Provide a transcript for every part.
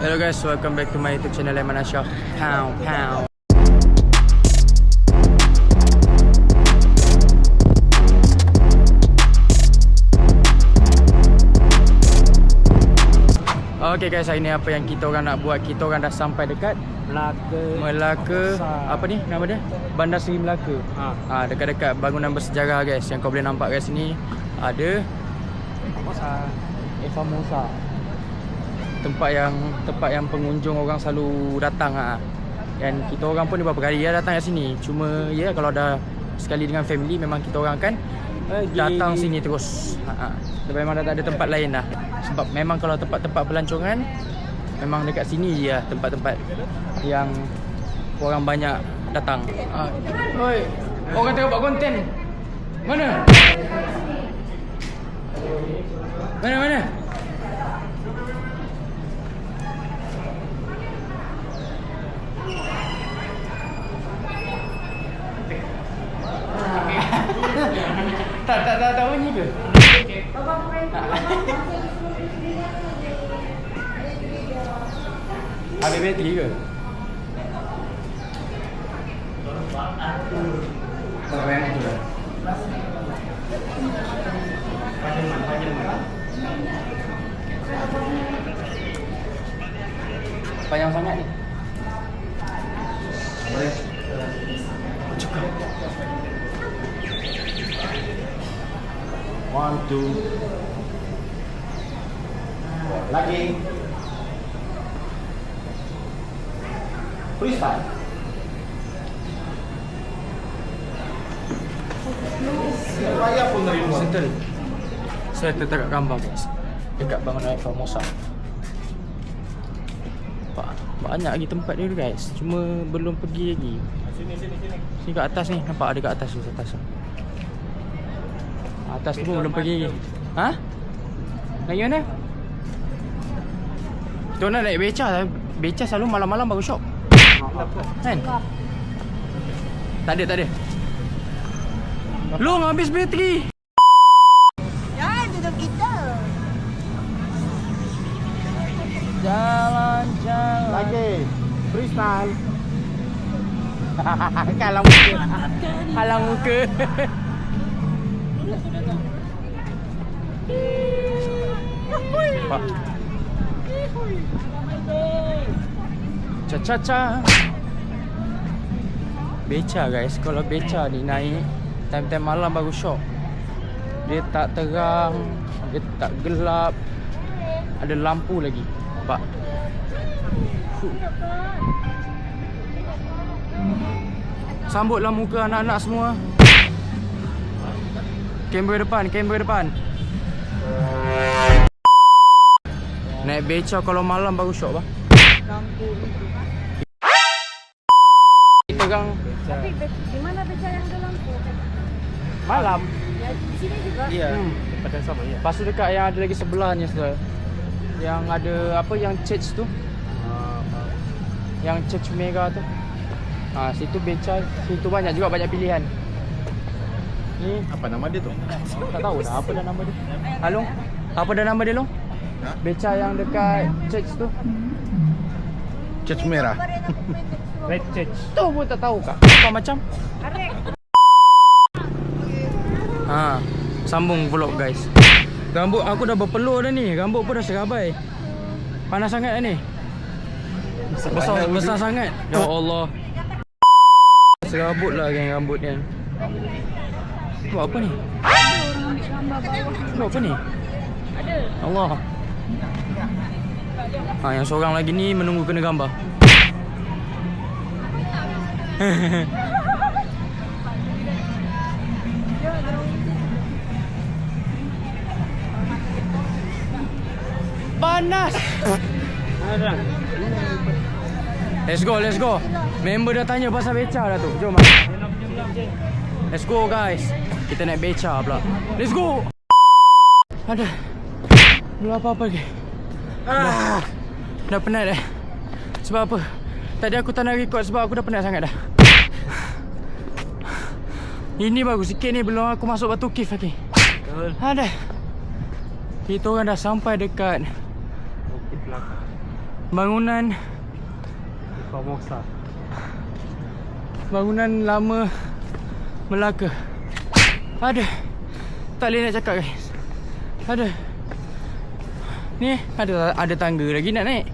Hello guys, welcome back to my YouTube channel Aiman Ashaf. Pow pow. Okay guys, hari ni apa yang kita orang nak buat? Kita orang dah sampai dekat Melaka. Apa ni nama dia? Bandar Seri Melaka. Dekat-dekat bangunan bersejarah guys. Yang kau boleh nampak kat sini ada Famosa. Tempat yang pengunjung orang selalu datang Dan kita orang pun beberapa kali datang kat sini. Cuma kalau dah sekali dengan family, memang kita orang akan datang sini terus. Memang dah tak ada tempat lain dah. Sebab memang kalau tempat-tempat pelancongan memang dekat sini je lah, tempat-tempat yang orang banyak datang. Oi, orang tengok buat konten. Mana? Mana? Tak bunyi ke? Habis bateri ke? Tak payah tu dah. Panjang sangat ni. Boleh. Cukup. 1, 2. Lagi. Freestyle. Saya pun dari luar. Saya terdekat gambar guys. Dekat bangunan Famosa. Banyak lagi tempat dia guys. Cuma belum pergi lagi. Sini kat atas ni. Nampak ada kat atas tu. Atas tu pun belum pergi. Naik mana? Kita nak naik beca. Beca selalu malam-malam baru shop. Kan? Tak ada. Long habis bateri. Jangan duduk kita. Jalan. Lagi freestyle. Halang muka. Pak. Cha. Beca guys, kalau beca ni naik time-time malam baru syok. Dia tak terang, dia tak gelap, ada lampu lagi. Nampak? Sambutlah muka anak-anak semua. Kamera depan. Naik beca kalau malam baru syok bah. Lampu. Terang. Tapi di mana beca yang ada lampu? Malam. Ya, di sini juga. Iya. Tempat yang sama ya. Lepas tu dekat yang ada lagi sebelahnya saudara. Yang ada apa yang church tu? Yang church mega tu. Situ beca, situ banyak pilihan. Ni Apa nama dia tu? tak tahu dah apa dah nama dia. Along. Apa dah nama dia Long? Beca yang dekat church tu. Church merah. Red church. Tu pun tak tahu kak. Apa macam? Sambung vlog guys. Rambut aku dah berpeluh dah ni. Rambut pun dah serabai. Panas sangat dah ni. Besar sangat. Ya Allah. Serabut lah geng rambut ni. Buat apa ni? Buat apa ni? Ada. Allah. Yang seorang lagi ni menunggu kena gambar. Panas. Let's go. Member dah tanya pasal beca dah tu. Jom. Let's go guys. Kita naik beca pula. Let's go. Ada. Belum apa-apa lagi. Dah penat dah. Sebab apa? Tadi aku tak nak record sebab aku dah penat sangat dah. Ini baru sikit ni, belum aku masuk Batu Kif lagi. Ada. Kita orang dah sampai dekat Bangunan Formosa. Bangunan lama Melaka. Ada. Tak boleh nak cakap guys. Ada. Ni ada tangga lagi nak naik.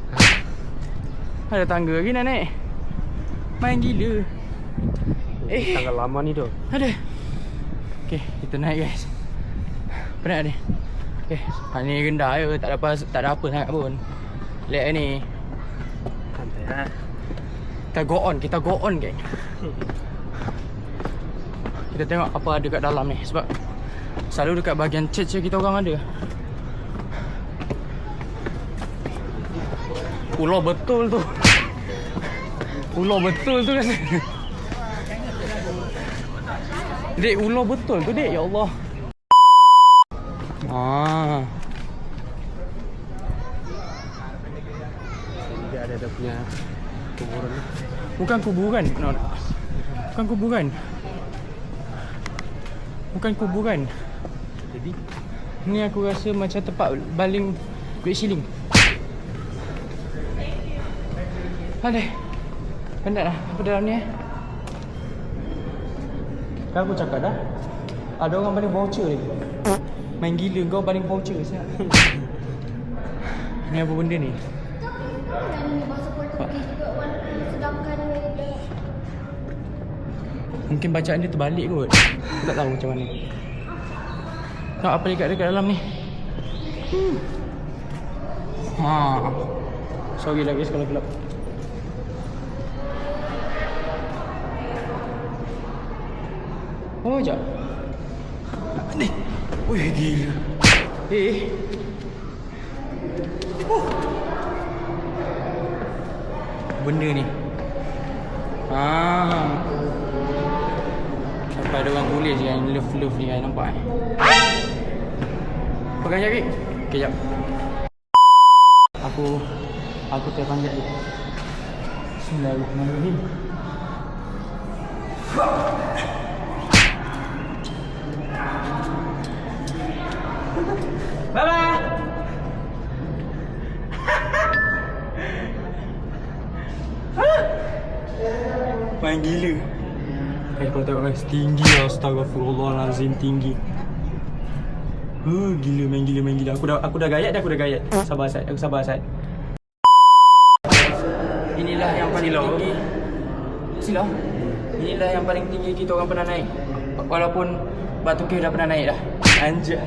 Ada tangga lagi nak naik. Main gila. Tangga lama ni tu. Ada. Okay, kita naik guys. Penat ni. Okay, ni rendah je. Tak ada apa sangat pun. Lihat ni. Santai lah. Kita go on geng. Kita tengok apa ada kat dalam ni. Sebab selalu dekat bahagian church kita orang ada. Pulau betul tu. Pulau betul tu rasa. Dek, ular betul tu dek, ya Allah. Dia ada punya kuburan. Bukan kuburan. No. Bukan kuburan. Bukan kuburan. Jadi ni aku rasa macam tempat baling duit shilling. Ada. Penat lah apa dalam ni Kan aku cakap dah. Ada orang baling voucher lagi. Main gila kau baling voucher siap. Ni apa benda ni? Mungkin bacaan dia terbalik kot. Aku tak tahu macam mana. Tengok apa dekat dalam ni. Sorry lah guys kalau gelap. Oh, sekejap. Ni. Wih, gila. Benda ni. Sampai ada orang tulis yang love ni kan, nampak Pegang jari. Okey, jap. Aku terpanjat dia. Bismillahirrahmanirrahim. Bye-bye. Main gila. Kau tengok guys, tinggi lah. Astagfirullahalazim, tinggi. Gila, main gila. Aku dah gayat. Sabar Sat, aku sabar Sat. Inilah yang paling tinggi. Sila. Inilah yang paling tinggi kita orang pernah naik. Walaupun Batu Cave dah pernah naik dah. Anjay.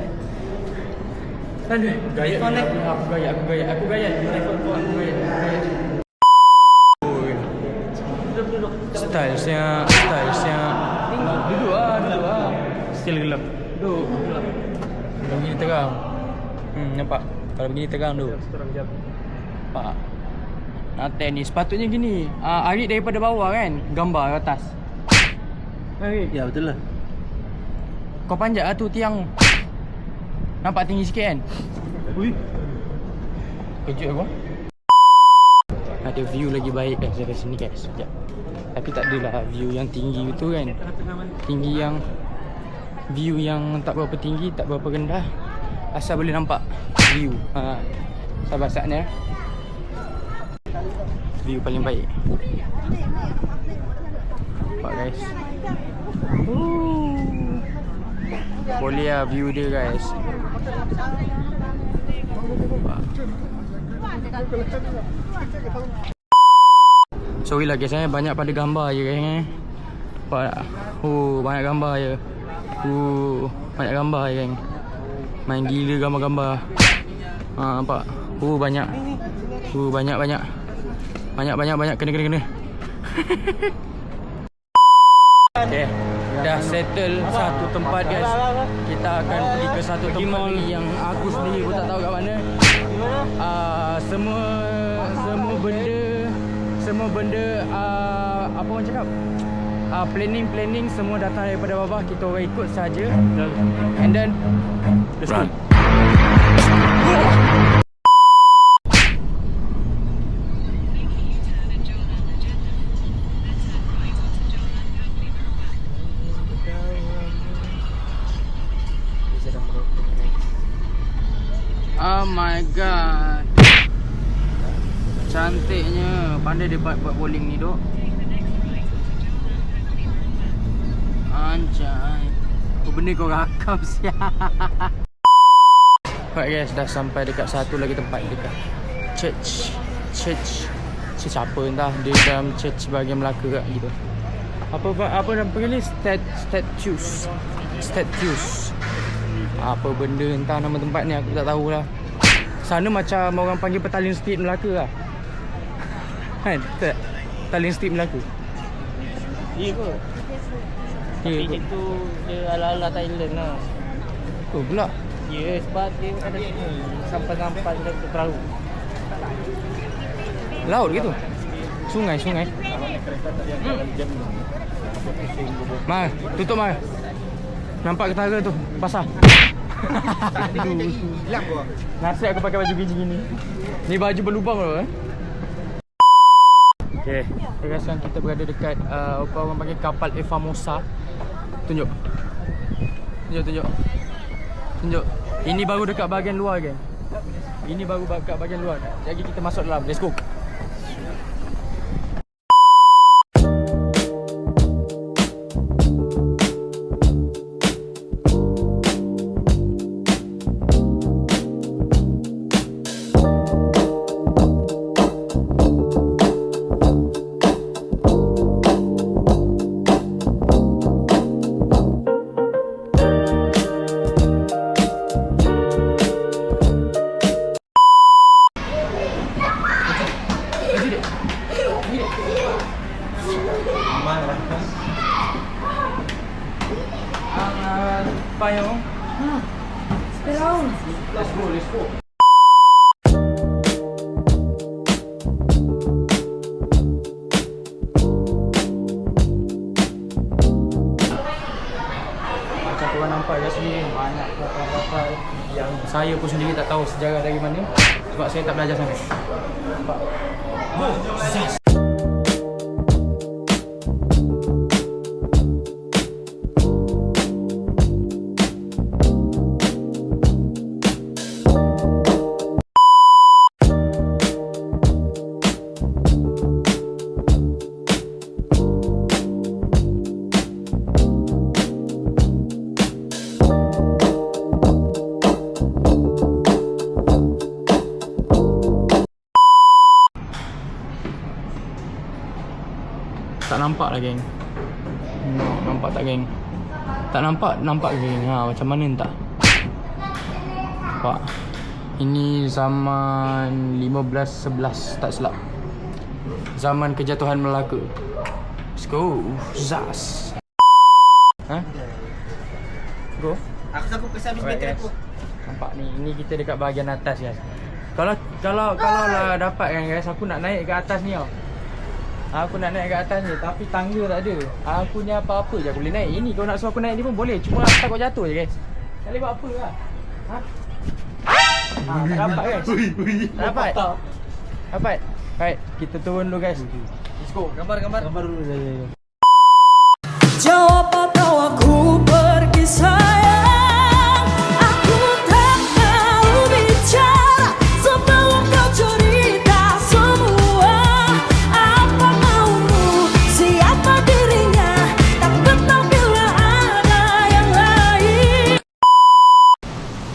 Aduh, gayat. Aku gayat. Telefon aku gayat. Stylesnya. Duduk lah. Still gelap. Duduk. Kalau begini terang. Nampak? Kalau begini terang tu. Nampak? Nanti ni sepatutnya gini. Arit daripada bawah kan, gambar ke atas. ya betul lah. Kau panjat lah tu tiang. Nampak tinggi sikit kan? Ui. Kejut aku. Ada view lagi baik guys dari sini guys. Sekejap. Tapi tak adalah view yang tinggi tu kan. View yang tak berapa tinggi, tak berapa rendah. Asal boleh nampak view. Sabar saatnya. View paling baik. Nampak guys. Boleh lah view dia guys. Sorry lah guys, banyak pada gambar je guys. Nampak tak? Banyak gambar je. Banyak gambar je kan. Main gila gambar-gambar. Nampak? Banyak. Banyak. Kena. Okay. Dah settle satu tempat guys. Kita akan pergi ke satu tempat lagi yang aku sendiri pun tak tahu kat mana. Semua benda apa orang cakap? Planning semua datang daripada bawah. Kita orang ikut saja. And then let's go. Oh my god. Cantiknya. Pandai dia buat bowling ni, dok. Anjay. Apa benda kau rakam siap. Alright guys, dah sampai dekat satu lagi tempat dekat church. Church apa entah. Dia dalam church bahagian Melaka kat gitu. Apa nama panggil ni? Statues. Apa benda entah nama tempat ni aku tak tahulah. Sana macam orang panggil Petaling Street Melaka lah. Kan? Tak? Petaling Street Melaka. Iya ke? Tapi itu dia ala-ala Thailand lah. Oh pula. Ya, sebab dia ada sini sampai-sampai dia ke perahu. Laut gitu. Sungai. Mar, tutup Mar. Nampak ketara tu, basah. Hilang gua. Nasib aku pakai baju gini. Ni baju berlubang loh Okay, sekarang kita berada dekat apa orang panggil kapal Famosa. Tunjuk. Ini baru dekat bahagian luar kan. Ini baru dekat bahagian luar. Jadi kita masuk dalam. Let's go. Payung. Sekarang. Let's go. Macam korang nampak kat sini banyak kapal-kapal yang saya pun sendiri tak tahu sejarah dari mana sebab saya tak belajar sangat. Nampak? Zas. Tak nampak lah geng. Nampak tak geng? Tak nampak geng. Macam mana entah. Nampak. Ini zaman 1511 tak silap. Zaman kejatuhan Melaka. Let's go. Zas. Go. Aku sanggup kesal habis bateri aku. Nampak ni. Ini kita dekat bahagian atas guys. Kalau lah dapat kan guys, aku nak naik ke atas ni tau. Aku nak naik ke atas ni tapi tangga tak ada. Aku ni apa-apa je aku boleh naik. Ini kau nak suruh aku naik ni pun boleh. Cuma aku takut jatuh je guys. Tak boleh buat apa lah. Tak dapat guys. Tak dapat. Dapat. Baik, kita turun dulu guys. Let's go. Gambar dulu. Jawab atau aku pergi sayang. Aku tak tahu bicara sebelum kau cerita semua. Apa maumu, siapa dirinya, tak kenal bila ada yang lain.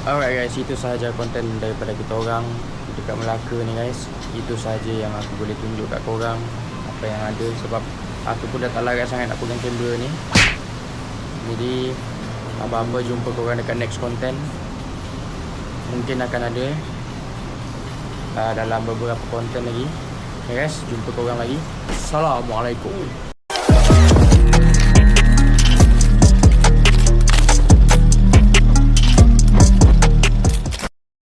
Alright guys, itu sahaja konten daripada kita orang dekat Melaka ni guys. Itu sahaja yang aku boleh tunjuk kat korang apa yang ada sebab aku pun dah tak larat sangat nak pegang kamera ni. Jadi apa-apa jumpa korang dekat next content. Mungkin akan ada dalam beberapa konten lagi. Okay guys, jumpa korang lagi. Assalamualaikum.